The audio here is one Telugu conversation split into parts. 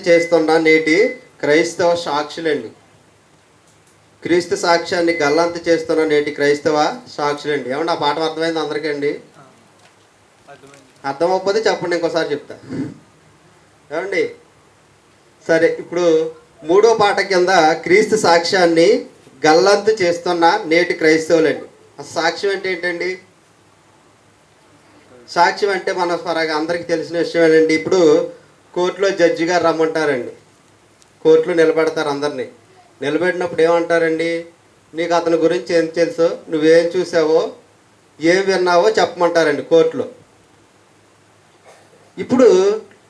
చేస్తున్న నేటి క్రైస్తవ సాక్షులండి. క్రీస్తు సాక్ష్యాన్ని గల్లంతు చేస్తున్న నేటి క్రైస్తవ సాక్షులండి. ఏమన్నా ఆ పాఠం అర్థమైంది అందరికీ అండి? అర్థమవుతుంది చెప్పండి, ఇంకోసారి చెప్తా. ఏమండి సరే, ఇప్పుడు మూడో పాట కింద క్రీస్తు సాక్ష్యాన్ని గల్లంతు చేస్తున్న నేటి క్రైస్తవులండి. ఆ సాక్ష్యం అంటే ఏంటండి? సాక్ష్యం అంటే మన అందరికీ తెలిసిన విషయమేనండి. ఇప్పుడు కోర్టులో జడ్జి గారు రమ్మంటారండి. కోర్టులో నిలబెడతారు అందరినీ. నిలబెట్టినప్పుడు ఏమంటారండి? నీకు అతని గురించి ఏం తెలుసో, నువ్వేం చూసావో, ఏం విన్నావో చెప్పమంటారండి కోర్టులో. ఇప్పుడు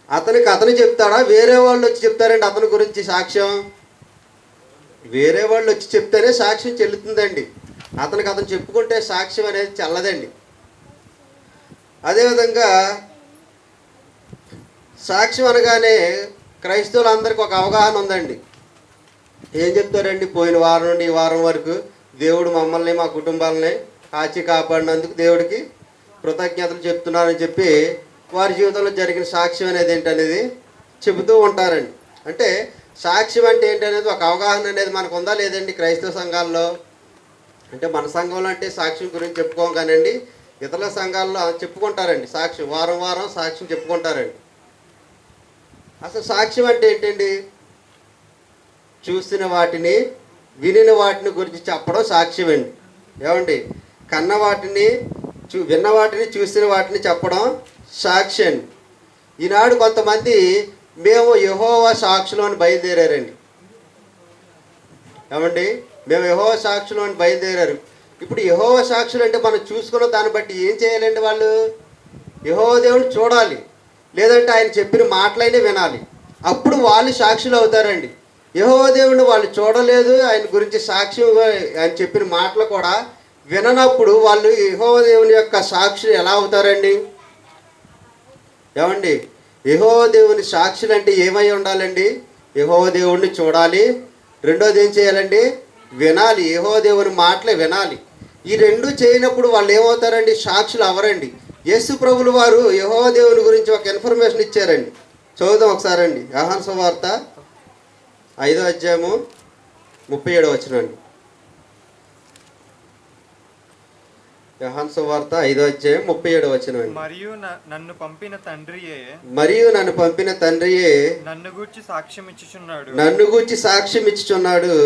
అతను చెప్తాడా, వేరే వాళ్ళు వచ్చి చెప్తారండి అతని గురించి సాక్ష్యం? వేరే వాళ్ళు వచ్చి చెప్తేనే సాక్ష్యం చెల్లుతుందండి. అతను చెప్పుకుంటే సాక్ష్యం అనేది చెల్లదండి. అదేవిధంగా సాక్ష్యం అనగానే క్రైస్తవులందరికీ ఒక అవగాహన ఉందండి. ఏం చెప్తారండి? పోయిన వారం నుండి ఈ వారం వరకు దేవుడు మమ్మల్ని, మా కుటుంబాలని కాచి కాపాడినందుకు దేవుడికి కృతజ్ఞతలు చెప్తున్నారని చెప్పి వారి జీవితంలో జరిగిన సాక్ష్యం అనేది ఏంటనేది చెబుతూ ఉంటారండి. అంటే సాక్ష్యం అంటే ఏంటనేది ఒక అవగాహన అనేది మనకు ఉందా లేదండి క్రైస్తవ సంఘాల్లో? అంటే మన సంఘంలో అంటే సాక్ష్యం గురించి చెప్పుకోం కానండి, ఇతర సంఘాల్లో చెప్పుకుంటారండి సాక్ష్యం. వారం వారం సాక్ష్యం చెప్పుకుంటారండి. అసలు సాక్ష్యం అంటే ఏంటండి? చూసిన వాటిని, వినిన వాటిని గురించి చెప్పడం సాక్ష్యం అండి. ఏమండి? కన్న వాటిని, విన్న వాటిని, చూసిన వాటిని చెప్పడం సాక్ష్యం అండి. ఈనాడు కొంతమంది మేము యెహోవా సాక్షులు అని బయలుదేరారండి. ఏమండి? మేము యెహోవా సాక్షులు అని బయలుదేరారు. ఇప్పుడు యెహోవా సాక్షులు అంటే మనం చూసుకున్న దాన్ని బట్టి ఏం చేయాలండి? వాళ్ళు యెహోవా దేవుని చూడాలి, లేదంటే ఆయన చెప్పిన మాటలైనా వినాలి. అప్పుడు వాళ్ళు సాక్షులు అవుతారండి. యెహోవా దేవుని వాళ్ళు చూడలేదు, ఆయన గురించి సాక్ష్యం, ఆయన చెప్పిన మాటలు కూడా విననప్పుడు వాళ్ళు యెహోవా దేవుని యొక్క సాక్షులు ఎలా అవుతారండి? ఏమండి? యెహోవా దేవుని సాక్షులు అంటే ఏమై ఉండాలండి? యెహోవా దేవుణ్ణి చూడాలి, రెండోది ఏం చేయాలండి? వినాలి, యెహోవా దేవుని మాటలే వినాలి. ఈ రెండు చేయనప్పుడు వాళ్ళు ఏమవుతారండి? సాక్షులు అవరండి. యేసు ప్రభులు వారు యెహోవా దేవుని గురించి ఒక ఇన్ఫర్మేషన్ ఇచ్చారండి. చదువుదాం ఒకసారి అండి. యోహాను సువార్త 5వ అధ్యాయము 37వ వచనం అండి. యోహాను సువార్త 5వ అధ్యాయం 37వ వచనం అండి. మరియు నన్ను పంపిన తండ్రియే నన్ను గూర్చి సాక్ష్యం ఇచ్చుచున్నాడు.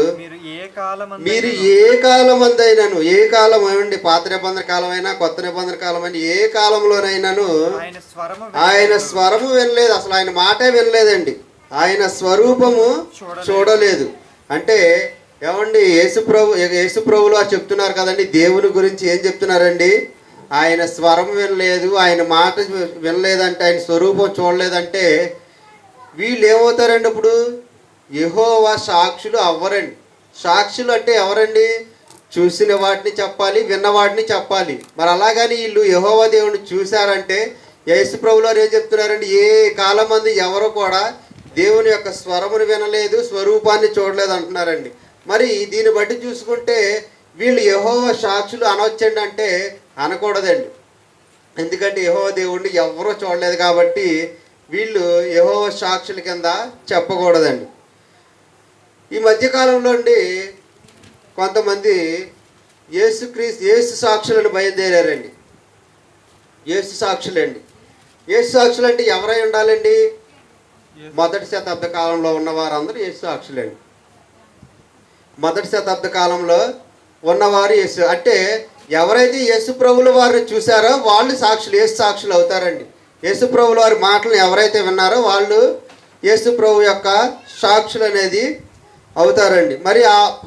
మీరు ఏ కాలమందైనను, ఏ కాలం ఏమండి, పాత నిబంధన కాలమైనా కొత్త నిబంధన కాలమైనా ఏ కాలంలోనైనాను ఆయన స్వరము వినలేదు. అసలు ఆయన మాటే వినలేదండి. ఆయన స్వరూపము చూడలేదు. అంటే ఏమండి, యేసుప్రభులు వారు చెప్తున్నారు కదండి, దేవుని గురించి ఏం చెప్తున్నారండి? ఆయన స్వరం వినలేదు, ఆయన మాట వినలేదంటే, ఆయన స్వరూపం చూడలేదంటే వీళ్ళు ఏమవుతారండి? ఇప్పుడు యెహోవా సాక్షులు అవ్వరండి. సాక్షులు అంటే ఎవరండి? చూసిన వాటిని చెప్పాలి, విన్న వాటిని చెప్పాలి. మరి అలాగని వీళ్ళు యెహోవా దేవుని చూశారంటే యేసుప్రభులు వారు ఏం చెప్తున్నారండి? ఏ కాలం మంది ఎవరు కూడా దేవుని యొక్క స్వరమును వినలేదు, స్వరూపాన్ని చూడలేదు అంటున్నారండి. మరి దీన్ని బట్టి చూసుకుంటే వీళ్ళు యెహోవా సాక్షులు అనవచ్చండి అంటే అనకూడదండి. ఎందుకంటే యెహోవా దేవుడిని ఎవరూ చూడలేదు కాబట్టి వీళ్ళు యెహోవా సాక్షుల కింద చెప్పకూడదండి. ఈ మధ్యకాలంలో అండి కొంతమంది యేసు సాక్షులను బయలుదేరారండి. యేసు సాక్షులండి. యేసు సాక్షులు అంటే ఎవరై ఉండాలండి? మొదటి శతాబ్ద కాలంలో ఉన్న వారందరూ యేసు సాక్షులండి. మొదటి శతాబ్ద కాలంలో ఉన్నవారు యేసు అంటే ఎవరైతే యేసు ప్రభుల వారిని చూశారో వాళ్ళు సాక్షులు, యేసు సాక్షులు అవుతారండి. యేసు ప్రభుల వారి మాటలను ఎవరైతే విన్నారో వాళ్ళు యేసు ప్రభు యొక్క సాక్షులు అనేది అవుతారండి. మరి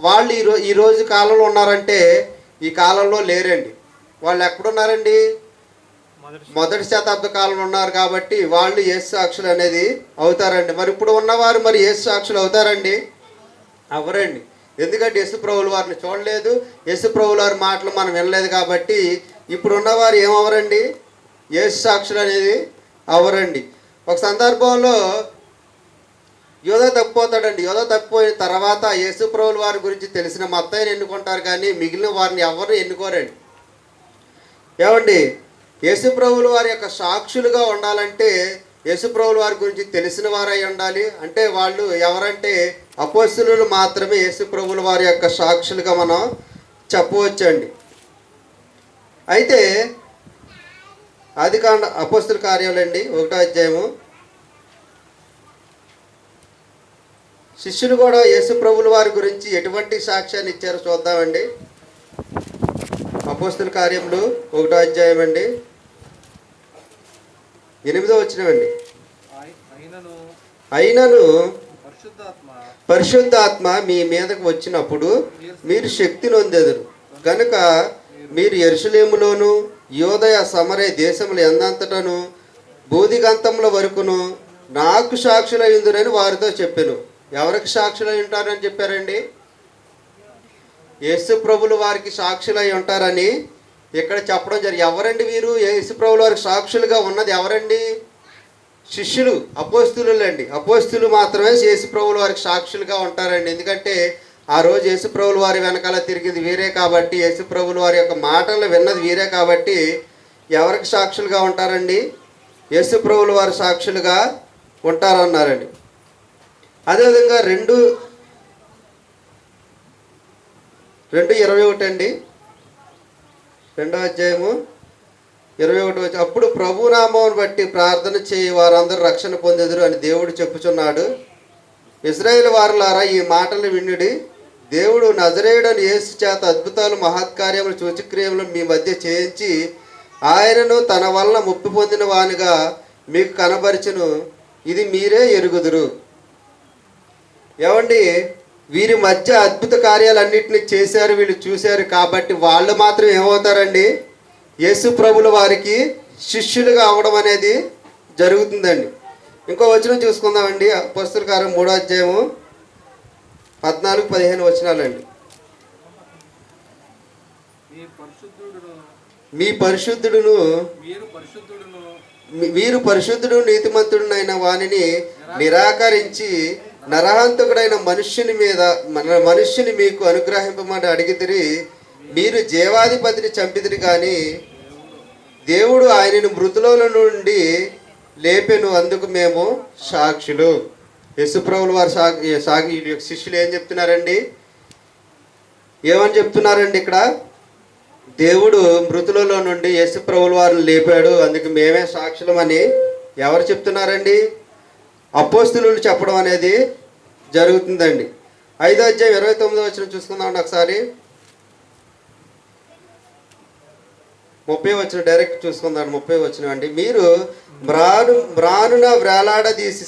వాళ్ళు ఈరోజు కాలంలో ఉన్నారంటే ఈ కాలంలో లేరండి. వాళ్ళు ఎక్కడున్నారండి? మొదటి శతాబ్ద కాలంలో ఉన్నారు కాబట్టి వాళ్ళు యేసు సాక్షులు అనేది అవుతారండి. మరి ఇప్పుడు ఉన్నవారు మరి యేసు సాక్షులు అవుతారండి? అవరండి. ఎందుకంటే యేసు ప్రభుల వారిని చూడలేదు, యేసు ప్రభుల వారి మాటలు మనం వినలేదు కాబట్టి ఇప్పుడు ఉన్నవారు ఏమవరండి? యేసు సాక్షులు అనేది అవరండి. ఒక సందర్భంలో యోధ తప్పిపోతాడండి. యోధ తప్పిపోయిన తర్వాత యేసు ప్రభుల వారి గురించి తెలిసిన మత్తయిని ఎన్నుకుంటారు కానీ మిగిలిన వారిని ఎవరిని ఎన్నుకోరండి. ఏమండి? యేసు ప్రభుల వారి యొక్క సాక్షులుగా ఉండాలంటే యేసుప్రభుల వారి గురించి తెలిసిన వారై ఉండాలి. అంటే వాళ్ళు ఎవరంటే అపోస్తలులు మాత్రమే యేసుప్రభుల వారి యొక్క సాక్షులుగా మనం చెప్పవచ్చండి. అయితే ఆదికాండ అపోస్తల కార్యాలండి 1వ అధ్యాయము. శిష్యులు కూడా యేసుప్రభుల వారి గురించి ఎటువంటి సాక్ష్యాన్ని ఇచ్చారో చూద్దామండి. అపోస్తల కార్యములు 1వ అధ్యాయం అండి 8వ వచనమండి. అయినను పరిశుద్ధాత్మ మీ మీదకు వచ్చినప్పుడు మీరు శక్తి నొందెదరు కనుక మీరు యెరూషలేములోను యోదయ సమరయ దేశములు ఎందంతటను బూదిగంతముల వరకును నాకు సాక్షులై ఉందురని వారితో చెప్పెను. ఎవరికి సాక్షులై ఉంటారని చెప్పారండి? యేసు ప్రభులు వారికి సాక్షులై ఉంటారని ఇక్కడ చెప్పడం జరిగింది. ఎవరండి వీరు? యేసు ప్రభుల వారికి సాక్షులుగా ఉన్నది ఎవరండి? శిష్యులు, అపోస్తులండి. అపోస్తులు మాత్రమే యేసు ప్రభుల వారికి సాక్షులుగా ఉంటారండి. ఎందుకంటే ఆ రోజు యేసు ప్రభుల వారి వెనకాల తిరిగింది వీరే కాబట్టి, యేసు ప్రభుల వారి యొక్క మాటలు విన్నది వీరే కాబట్టి ఎవరికి సాక్షులుగా ఉంటారండి? యేసు ప్రభుల వారి సాక్షులుగా ఉంటారన్నారండి. అదేవిధంగా 2:21 అండి, 2వ అధ్యాయము 21 అప్పుడు ప్రభునామమును బట్టి ప్రార్థన చేయి వారందరూ రక్షణ పొందెదరు అని దేవుడు చెప్పుచున్నాడు. ఇశ్రాయేలు వారులారా ఈ మాటలు వినుడి. దేవుడు నజరేయుడని యేసు చేత అద్భుతాలు మహత్కార్యములు సూచక్రియములు మీ మధ్య చేయించి ఆయనను తన వలన ముప్పు పొందిన వానిగా మీకు కనబరిచెను. ఇది మీరే ఎరుగుదురు. ఏమండి, వీరి మధ్య అద్భుత కార్యాలన్నింటినీ చేశారు, వీళ్ళు చూశారు కాబట్టి వాళ్ళు మాత్రం ఏమవుతారండి? యేసు ప్రభుల వారికి శిష్యులుగా అవడం అనేది జరుగుతుందండి. ఇంకో వచనం చూసుకుందామండి. అపోస్తల కార్యం 3వ అధ్యాయము 14-15 వచనాలండి. మీరు పరిశుద్ధుడు నీతిమంతుడునైన వానిని నిరాకరించి నరహంతకుడైన మనుష్యుని మీకు అనుగ్రహింపమని అడిగితిరి. మీరు జీవాధిపతిని చంపితిరి కానీ దేవుడు ఆయనను మృతుల నుండి లేపెను, అందుకు మేము సాక్షులు. యేసుప్రభుల వారి శిష్యులు ఏం చెప్తున్నారండి? ఏమని చెప్తున్నారండి ఇక్కడ? దేవుడు మృతులలో నుండి యేసుప్రభుల వారిని లేపాడు, అందుకు మేమే సాక్షులమని ఎవరు చెప్తున్నారండి? అపోస్తలులు చెప్పడం అనేది జరుగుతుందండి. 5వ అధ్యాయం 29వ వచనం చూసుకుందామండి ఒకసారి. 30వ వచనం డైరెక్ట్ చూసుకుందాం. 30వ వచనం అండి. మీరు మ్రానున వేలాడదీసి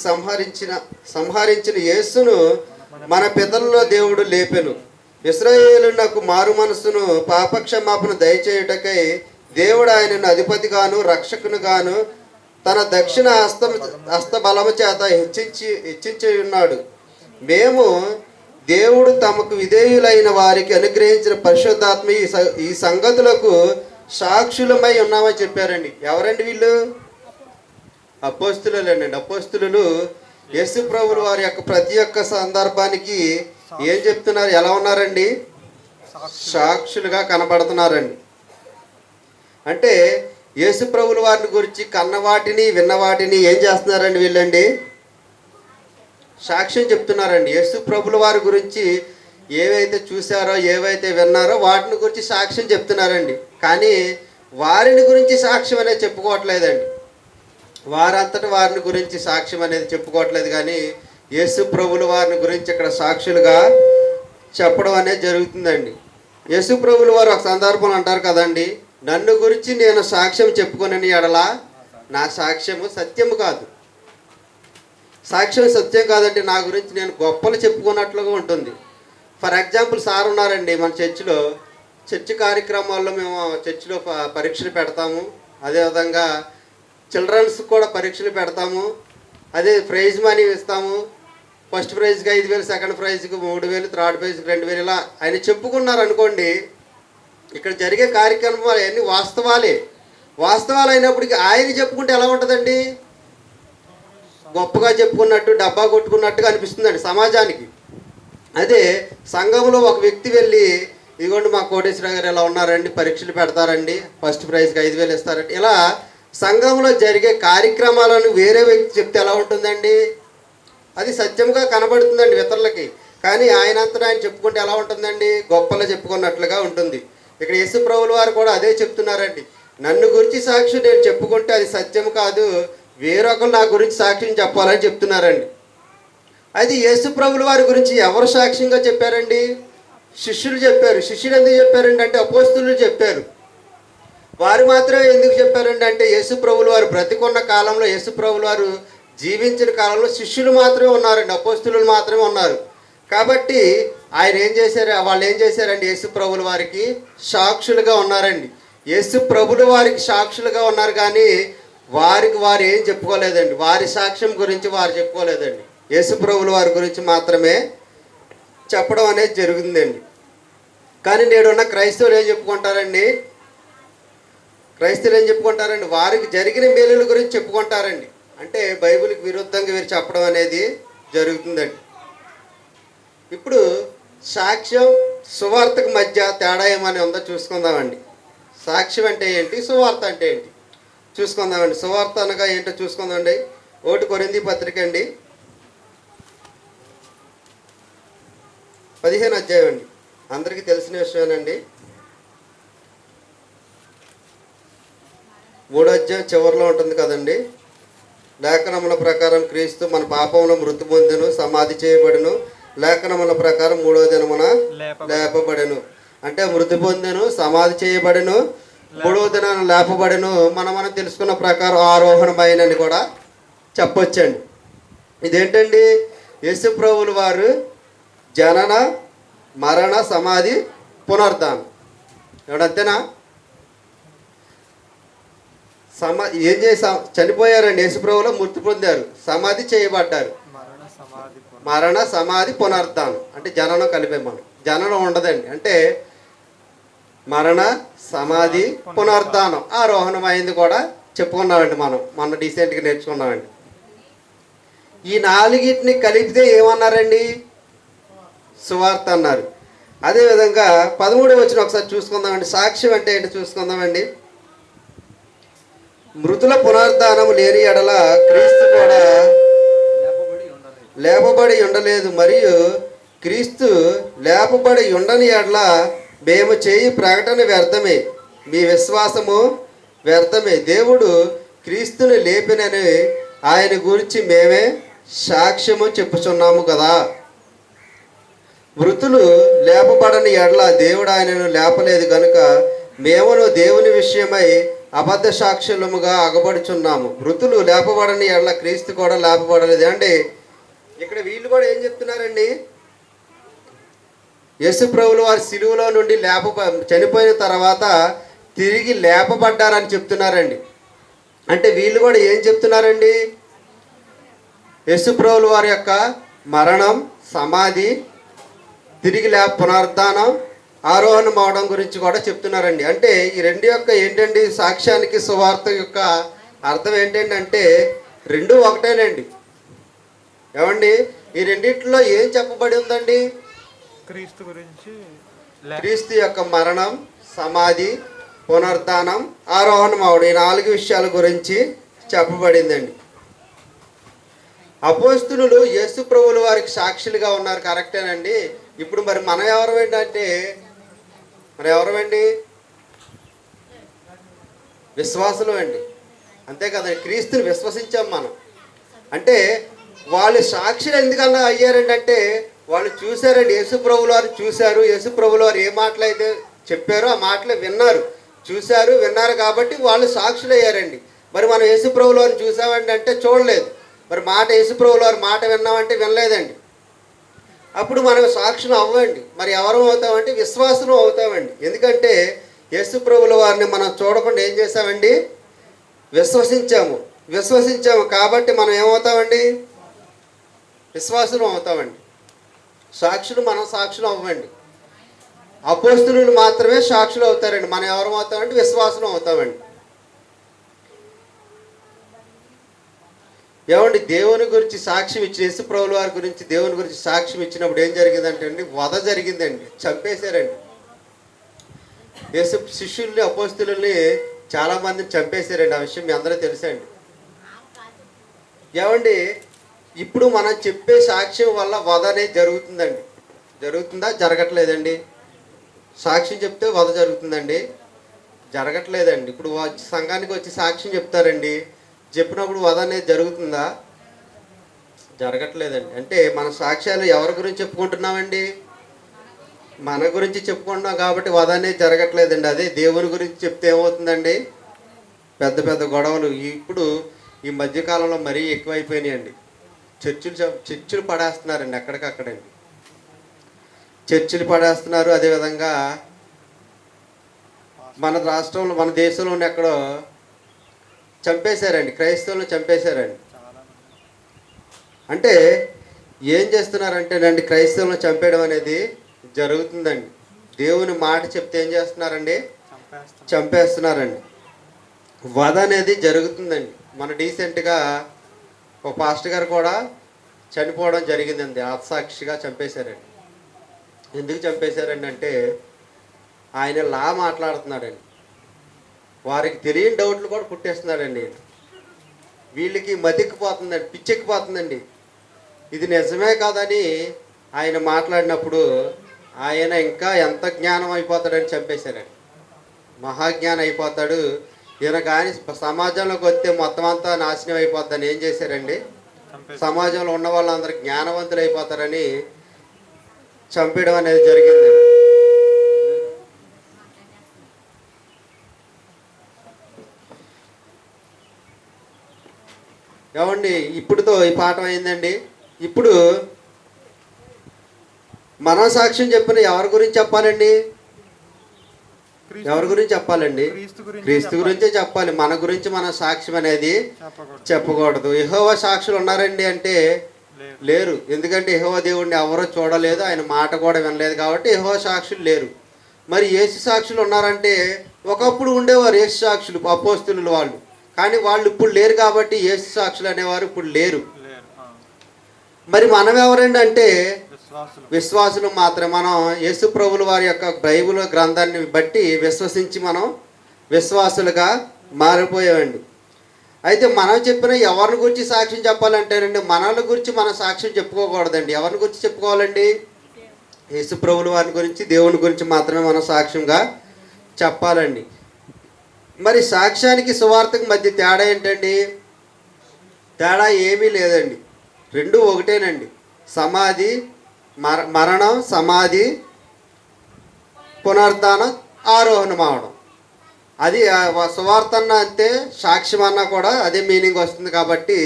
సంహరించిన యేసును మన పితరులలో దేవుడు లేపెను. ఇశ్రాయేలునకు మారు మనస్సును పాపక్షమాపణ దయచేయుటకై దేవుడు ఆయనను అధిపతిగాను రక్షకునిగాను తన దక్షిణ హస్తబలము చేత హెచ్చించి ఉన్నాడు. మేము దేవుడు తమకు విధేయులైన వారికి అనుగ్రహించిన పరిశుద్ధాత్మ ఈ సంగతులకు సాక్షులమై ఉన్నామని చెప్పారండి. ఎవరండి వీళ్ళు? అపోస్తులండి. అపోస్తులు యేసు ప్రభుల వారి యొక్క ప్రతి ఒక్క సందర్భానికి ఏం చెప్తున్నారు? ఎలా ఉన్నారండి? సాక్షులుగా కనబడుతున్నారండి. అంటే యేసు ప్రభుల వారిని గురించి కన్నవాటిని విన్నవాటిని ఏం చేస్తున్నారండి వీళ్ళండి? సాక్ష్యం చెప్తున్నారండి. యేసు ప్రభుల వారి గురించి ఏవైతే చూశారో ఏవైతే విన్నారో వాటిని గురించి సాక్ష్యం చెప్తున్నారండి. కానీ వారిని గురించి సాక్ష్యం అనేది చెప్పుకోవట్లేదండి. వారంతటి వారిని గురించి సాక్ష్యం అనేది చెప్పుకోవట్లేదు. కానీ యేసు ప్రభుల వారిని గురించి ఇక్కడ సాక్షులుగా చెప్పడం అనేది జరుగుతుందండి. యేసు ప్రభుల వారు ఒక సందర్భంలో అంటారు కదండి, నన్ను గురించి నేను సాక్ష్యం చెప్పుకొనని ఎడల నా సాక్ష్యము సత్యము కాదు. సాక్ష్యం సత్యం కాదంటే నా గురించి నేను గొప్పలు చెప్పుకున్నట్లుగా ఉంటుంది. ఫర్ ఎగ్జాంపుల్ సార్ ఉన్నారండి మన చర్చి కార్యక్రమాల్లో మేము చర్చిలో పరీక్షలు పెడతాము. అదేవిధంగా చిల్డ్రన్స్ కూడా పరీక్షలు పెడతాము. అదే ప్రైజ్ మనీ ఇస్తాము. ఫస్ట్ ప్రైజ్కి 5,000, సెకండ్ ప్రైజ్కి 3,000, థర్డ్ ప్రైజ్కి 2,000 ఇలా ఆయన చెప్పుకున్నారు అనుకోండి. ఇక్కడ జరిగే కార్యక్రమాలు అన్నీ వాస్తవాలు అయినప్పటికీ ఆయన చెప్పుకుంటే ఎలా ఉంటుందండి? గొప్పగా చెప్పుకున్నట్టు, డబ్బా కొట్టుకున్నట్టుగా అనిపిస్తుందండి సమాజానికి. అదే సంఘంలో ఒక వ్యక్తి వెళ్ళి, ఇదిగోండి మా కోటేశ్వర గారు ఎలా ఉన్నారండి, పరీక్షలు పెడతారండి, ఫస్ట్ ప్రైజ్కి 5,000 ఇస్తారండి, ఇలా సంఘంలో జరిగే కార్యక్రమాలను వేరే వ్యక్తి చెప్తే ఎలా ఉంటుందండి? అది సత్యంగా కనబడుతుందండి ఇతరులకి. కానీ ఆయనంతటా ఆయన చెప్పుకుంటే ఎలా ఉంటుందండి? గొప్పలు చెప్పుకున్నట్లుగా ఉంటుంది. ఇక్కడ యేసు ప్రభువుల వారు కూడా అదే చెప్తున్నారండి. నన్ను గురించి సాక్ష్యం నేను చెప్పుకుంటే అది సత్యం కాదు, వేరొకరు నా గురించి సాక్ష్యం చెప్పాలని చెప్తున్నారండి. అది యేసు ప్రభువుల వారి గురించి ఎవరు సాక్ష్యంగా చెప్పారండి? శిష్యులు చెప్పారు. శిష్యులు ఎందుకు చెప్పారండి అంటే అపోస్తలులు చెప్పారు. వారు మాత్రమే ఎందుకు చెప్పారండి అంటే యేసు ప్రభువుల వారు బ్రతికున్న కాలంలో, యేసు ప్రభువుల వారు జీవించిన కాలంలో శిష్యులు మాత్రమే ఉన్నారండి, అపోస్తలులు మాత్రమే ఉన్నారు. కాబట్టి ఆయన ఏం చేశారు, వాళ్ళు ఏం చేశారండి? యేసు ప్రభువుల వారికి సాక్షులుగా ఉన్నారండి. యేసు ప్రభువుల వారికి సాక్షులుగా ఉన్నారు, కానీ వారు ఏం చెప్పుకోలేదండి. వారి సాక్ష్యం గురించి వారు చెప్పుకోలేదండి. యేసు ప్రభువుల వారి గురించి మాత్రమే చెప్పడం అనేది జరుగుతుందండి. కానీ నేడున్న క్రైస్తవులు ఏం చెప్పుకుంటారండి? క్రైస్తవులు ఏం చెప్పుకుంటారండి? వారికి జరిగిన మేలుల గురించి చెప్పుకుంటారండి. అంటే బైబిల్కి విరుద్ధంగా వీరు చెప్పడం అనేది జరుగుతుందండి. ఇప్పుడు సాక్ష్యం సువార్తకు మధ్య తేడా ఏమని ఉందో చూసుకుందామండి. సాక్ష్యం అంటే ఏంటి, సువార్త అంటే ఏంటి చూసుకుందామండి. సువార్త అనగా ఏంటో చూసుకుందామండి. 1 కొరింథీ పత్రిక అండి, 15వ అధ్యాయం అండి. అందరికీ తెలిసిన విషయమేనండి. 3వ అధ్యాయం చివరిలో ఉంటుంది కదండి. లేఖనముల ప్రకారం క్రీస్తు మన పాపముల మృతి పొందెను, సమాధి చేయబడెను, లేఖనముల ప్రకారం 3వ దినమున లేపబడెను. అంటే మృతి పొందెను, సమాధి చేయబడెను, 3వ దినాన లేపబడెను. మనం తెలుసుకున్న ప్రకారం ఆరోహణమైనని కూడా చెప్పొచ్చండి. ఇదేంటండి? యేసు ప్రభువుల వారు జనన, మరణ, సమాధి, పునరుద్ధానం. ఎవడంతేనా? ఏం చేసి చనిపోయారండి, యేసు ప్రభువులో మృతి పొందారు, సమాధి చేయబడ్డారు. మరణ, సమాధి, పునరుద్ధానం అంటే జననం కలిపే. మనం జననం ఉండదండి. అంటే మరణ, సమాధి, పునరుద్ధానం, ఆరోహణం అయింది కూడా చెప్పుకున్నామండి. మనం డీసెంట్గా నేర్చుకున్నామండి. ఈ 4టిని కలిపితే ఏమన్నారండి? సువార్త అన్నారు. అదేవిధంగా 13వ వచనం ఒకసారి చూసుకుందామండి. సాక్ష్యం అంటే ఏంటో చూసుకుందామండి. మృతుల పునరుద్ధానం లేని ఎడల క్రీస్తు కూడా లేపబడి ఉండలేదు, మరియు క్రీస్తు లేపబడి ఉండని ఎడల మేము చేయి ప్రకటన వ్యర్థమే, మీ విశ్వాసము వ్యర్థమే. దేవుడు క్రీస్తుని లేపినని ఆయన గురించి మేమే సాక్ష్యము చెప్పుచున్నాము కదా. మృతులు లేపబడని ఎడల దేవుడు ఆయనను లేపలేదు కనుక మేమును దేవుని విషయమై అబద్ధ సాక్ష్యముగా అగబడుచున్నాము. మృతులు లేపబడని ఎడల క్రీస్తు కూడా లేపబడలేదు. అంటే ఇక్కడ వీళ్ళు కూడా ఏం చెప్తున్నారండి? యేసు ప్రభువుల వారి సిలువలో నుండి చనిపోయిన తర్వాత తిరిగి లేపబడ్డారని చెప్తున్నారండి. అంటే వీళ్ళు కూడా ఏం చెప్తున్నారండి? యేసు ప్రభువుల వారి యొక్క మరణం, సమాధి, తిరిగి పునరుద్ధానం, ఆరోహణం అవడం గురించి కూడా చెప్తున్నారండి. అంటే ఈ రెండు యొక్క ఏంటండి? సాక్ష్యానికి సువార్త యొక్క అర్థం ఏంటంటే రెండు ఒకటేనండి. ఏమండి? ఈ రెండిట్లో ఏం చెప్పబడి ఉందండి? క్రీస్తు గురించి, క్రీస్తు యొక్క మరణం, సమాధి, పునరుద్ధానం, ఆరోహణం అవడం, ఈ 4 విషయాల గురించి చెప్పబడిందండి. అపోస్తలులు యేసు ప్రభువుల వారికి సాక్షులుగా ఉన్నారు, కరెక్టేనండి. ఇప్పుడు మరి మనం ఎవరమంటే విశ్వాసులు అండి, అంతే కదా. క్రీస్తుని విశ్వసించాం మనం. అంటే వాళ్ళు సాక్షులు ఎందుకన్నా అయ్యారండి అంటే వాళ్ళు చూశారండి, యేసు ప్రభువుల వారు చూశారు, యేసు ప్రభువుల వారు ఏ మాటలు అయితే చెప్పారో ఆ మాటలు విన్నారు, చూశారు, విన్నారు కాబట్టి వాళ్ళు సాక్షులు అయ్యారండి. మరి మనం యేసు ప్రభువుల వారిని చూసామండి అంటే చూడలేదు. మరి యేసు ప్రభువుల వారి మాట విన్నామంటే వినలేదండి. అప్పుడు మనం సాక్షులు అవ్వండి. మరి ఎవరు అవుతామంటే విశ్వాసులు అవుతామండి. ఎందుకంటే యేసు ప్రభువుల వారిని మనం చూడకుండా ఏం చేసామండి? విశ్వసించాము కాబట్టి మనం ఏమవుతామండి? విశ్వాసులు అవుతామండి. మనం సాక్షులు అవ్వండి. అపోస్తలులు మాత్రమే సాక్షులు అవుతారండి. మనం ఎవరు అవుతామంటే విశ్వాసులు అవుతామండి. ఏమండి? దేవుని గురించి సాక్ష్యం ఇచ్చి, యేసు ప్రభువుల వారి గురించి దేవుని గురించి సాక్ష్యం ఇచ్చినప్పుడు ఏం జరిగిందంటే అండి, వధ జరిగిందండి, చంపేశారండి. యేసు శిష్యుల్ని, అపోస్తలుల్ని చాలామందిని చంపేశారండి. ఆ విషయం మీ అందరూ తెలుసండి. ఏమండి, ఇప్పుడు మనం చెప్పే సాక్ష్యం వల్ల వధ అనేది జరుగుతుందండి. జరుగుతుందా? జరగట్లేదండి. సాక్ష్యం చెప్తే వధ జరుగుతుందండి? జరగట్లేదండి. ఇప్పుడు సంఘానికి వచ్చి సాక్ష్యం చెప్తారండి, చెప్పినప్పుడు వధ అనేది జరుగుతుందా? జరగట్లేదండి. అంటే మన సాక్ష్యాలు ఎవరి గురించి చెప్పుకుంటున్నామండి? మన గురించి చెప్పుకుంటున్నాం కాబట్టి వధ అనేది జరగట్లేదండి. అదే దేవుని గురించి చెప్తే ఏమవుతుందండి? పెద్ద పెద్ద గొడవలు ఇప్పుడు ఈ మధ్యకాలంలో మరీ ఎక్కువైపోయినాయండి. చర్చిలు పడేస్తున్నారండి, ఎక్కడికక్కడండి చర్చిలు పడేస్తున్నారు. అదేవిధంగా మన రాష్ట్రంలో, మన దేశంలోనే ఎక్కడో చంపేశారండి, క్రైస్తవులను చంపేశారండి. అంటే ఏం చేస్తున్నారంటేనండి, క్రైస్తవులను చంపేయడం అనేది జరుగుతుందండి. దేవుని మాట చెప్తే ఏం చేస్తున్నారండి? చంపేస్తున్నారండి. వధ అనేది జరుగుతుందండి. మన డీసెంట్గా ఒక పాస్టర్ గారు కూడా చనిపోవడం జరిగిందండి. ఆత్సాక్షిగా చంపేశారండి. ఎందుకు చంపేశారండి అంటే ఆయన లా మాట్లాడుతున్నాడండి. వారికి తెలియని డౌట్లు కూడా పుట్టేస్తున్నాడండి. వీళ్ళకి మతిక్కిపోతుందండి, పిచ్చెక్కిపోతుందండి. ఇది నిజమే కాదని ఆయన మాట్లాడినప్పుడు ఆయన ఇంకా ఎంత జ్ఞానం అయిపోతాడని చంపేశారండి. మహాజ్ఞానం అయిపోతాడు ఈయన. కానీ సమాజంలోకి వస్తే మొత్తం అంతా నాశనం అయిపోద్దని ఏం చేశారండి? సమాజంలో ఉన్న వాళ్ళందరూ జ్ఞానవంతులు అయిపోతారని చంపేయడం అనేది జరిగిందండి. ఏమండి, ఇప్పుడుతో ఈ పాఠం అయిందండి. ఇప్పుడు మనం సాక్ష్యం చెప్పిన ఎవరి గురించి చెప్పాలండి? ఎవరి గురించి చెప్పాలండి? క్రీస్తు గురించే చెప్పాలి. మన గురించి మన సాక్ష్యం అనేది చెప్పకూడదు. యెహోవా సాక్షులు ఉన్నారండి అంటే లేరు. ఎందుకంటే యెహోవా దేవుడిని ఎవరో చూడలేదు, ఆయన మాట కూడా వినలేదు కాబట్టి యెహోవా సాక్షులు లేరు. మరి యేసు సాక్షులు ఉన్నారంటే ఒకప్పుడు ఉండేవారు యేసు సాక్షులు, అపోస్తలులు వాళ్ళు. కానీ వాళ్ళు ఇప్పుడు లేరు కాబట్టి యేసు సాక్షులు అనేవారు ఇప్పుడు లేరు. మరి మనం ఎవరండి అంటే విశ్వాసులు మాత్రమే. మనం యేసు ప్రభుల వారి యొక్క బైబిల్ గ్రంథాన్ని బట్టి విశ్వసించి మనం విశ్వాసులుగా మారిపోయామండి. అయితే మనం చెప్పిన ఎవరిని గురించి సాక్ష్యం చెప్పాలంటేనండి, మనల గురించి మనం సాక్ష్యం చెప్పుకోకూడదండి. ఎవరిని గురించి చెప్పుకోవాలండి? యేసు ప్రభుల వారి గురించి, దేవుని గురించి మాత్రమే మనం సాక్ష్యంగా చెప్పాలండి. మరి సాక్ష్యానికి సువార్తకు మధ్య తేడా ఏంటండి? తేడా ఏమీ లేదండి, రెండు ఒకటేనండి. సమాధి, మరణం, సమాధి, పునరుద్ధానం, ఆరోహణం అవడం. అది సువార్త అన్న అంతే, సాక్ష్యం అన్నా కూడా అదే మీనింగ్ వస్తుంది. కాబట్టి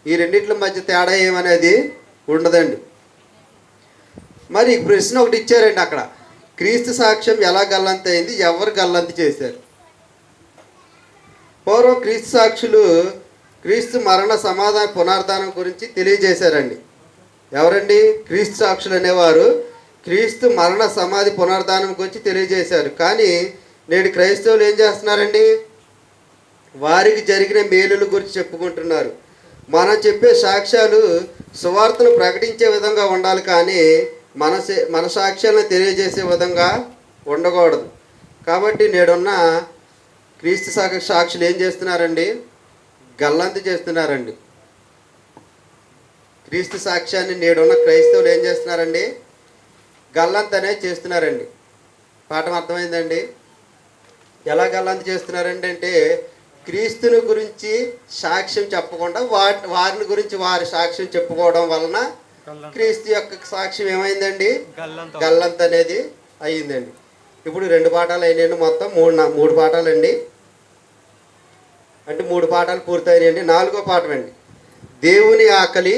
ఈ రెండింటి మధ్య తేడా ఏమనేది ఉండదండి. మరి ప్రశ్న ఒకటి ఇచ్చారండి అక్కడ, క్రీస్తు సాక్ష్యం ఎలా గల్లంత అయింది, ఎవరు గల్లంత చేశారు? పూర్వం క్రీస్తు సాక్షులు క్రీస్తు మరణ, సమాధాన, పునరుద్ధానం గురించి తెలియజేశారండి. ఎవరండి? క్రీస్తు సాక్షులు అనేవారు క్రీస్తు మరణ, సమాధి, పునరుద్ధానం గురించి తెలియజేశారు. కానీ నేడు క్రైస్తవులు ఏం చేస్తున్నారండి? వారికి జరిగిన మేలుల గురించి చెప్పుకుంటున్నారు. మనం చెప్పే సాక్ష్యాలు సువార్తను ప్రకటించే విధంగా ఉండాలి, కానీ మన సాక్ష్యాలను తెలియజేసే విధంగా ఉండకూడదు. కాబట్టి నేడున్న క్రీస్తు సాక్షులు ఏం చేస్తున్నారండి? గల్లంతు చేస్తున్నారండి. క్రీస్తు సాక్ష్యాన్ని నేడున్న క్రైస్తవులు ఏం చేస్తున్నారండి? గల్లంతు అనేది చేస్తున్నారండి. పాఠం అర్థమైందండి? ఎలా గల్లంతు చేస్తున్నారండి అంటే క్రీస్తుని గురించి సాక్ష్యం చెప్పకుండా వారిని గురించి వారి సాక్ష్యం చెప్పుకోవడం వలన క్రీస్తు యొక్క సాక్ష్యం ఏమైందండి? గల్లంతు అనేది అయ్యిందండి. ఇప్పుడు 2 పాఠాలు అయినాయండి, మొత్తం 3 పాఠాలండి. అంటే 3 పాఠాలు పూర్తయినాయండి. 4వ పాఠం అండి, దేవుని ఆకలి